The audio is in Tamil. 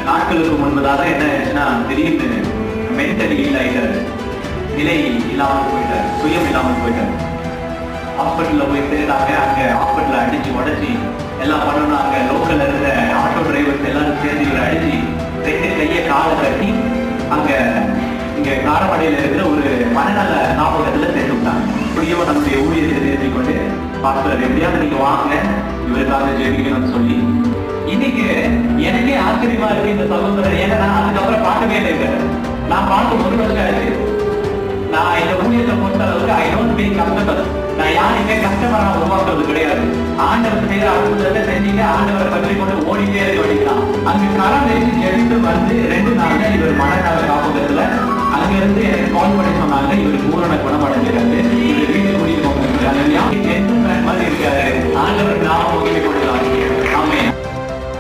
நாட்களுக்கு முன்பதாக என்ன ஆச்சுன்னா திடீர்னு மென்டலி ஹீல் ஆயிட்டாரு. நிலை இல்லாமல் போயிட்டார், சுயம் இல்லாமல் போயிட்டார். ஹாஸ்பிட்டலில் போய் சேர்ந்தாங்க. அங்கே ஹாஸ்பிட்டலில் அடிச்சு உடச்சி எல்லாம் பண்ணணும். அங்கே லோக்கல்ல இருந்த ஆட்டோ டிரைவர்ஸ் எல்லாரும் சேர்ந்து இவரை அடிச்சு 2 கையை காலை கட்டி அங்கே இங்கே காரமடையில் இருக்கிற ஒரு மனநல ஞாபகத்தில் சேர்த்து விட்டாங்க. இப்படியோ நம்முடைய ஊழியத்தை தெரிஞ்சு கொண்டு பாஸ்டர் எப்படியாவது நீங்க வாங்க இவருக்காக ஜெபிக்கணும்னு சொல்லி இன்னைக்கு எனக்கே ஆச்சரியமா இருக்கு இந்த சகோதரர். ஏன்னா நான் அதுக்கப்புறம் பார்க்கவே இல்லை. நான் பார்த்து 1 வருஷம் ஆச்சு. நான் இந்த ஊழியத்தை பொறுத்த அளவுக்கு ஐ டோன்ட் பீ கஸ்டமர். நான் யாருமே கஸ்டமரா உருவாக்குறது கிடையாது. ஆண்டவர் செய்யற அற்புதத்தை செஞ்சீங்க, ஆண்டவரை பற்றி கொண்டு ஓடிட்டே இருக்க வேண்டியதான். அங்கு கரம் வச்சு ஜெபித்து வந்து 2 நாள்ல இவர் மனநல காப்பகத்துல அங்கிருந்து எனக்கு கால் பண்ணி சொன்னாங்க, இவருக்கு பூரண குணம் அடைஞ்சிருக்காரு, இவர் வீட்டுக்கு கூட்டிட்டு போங்க.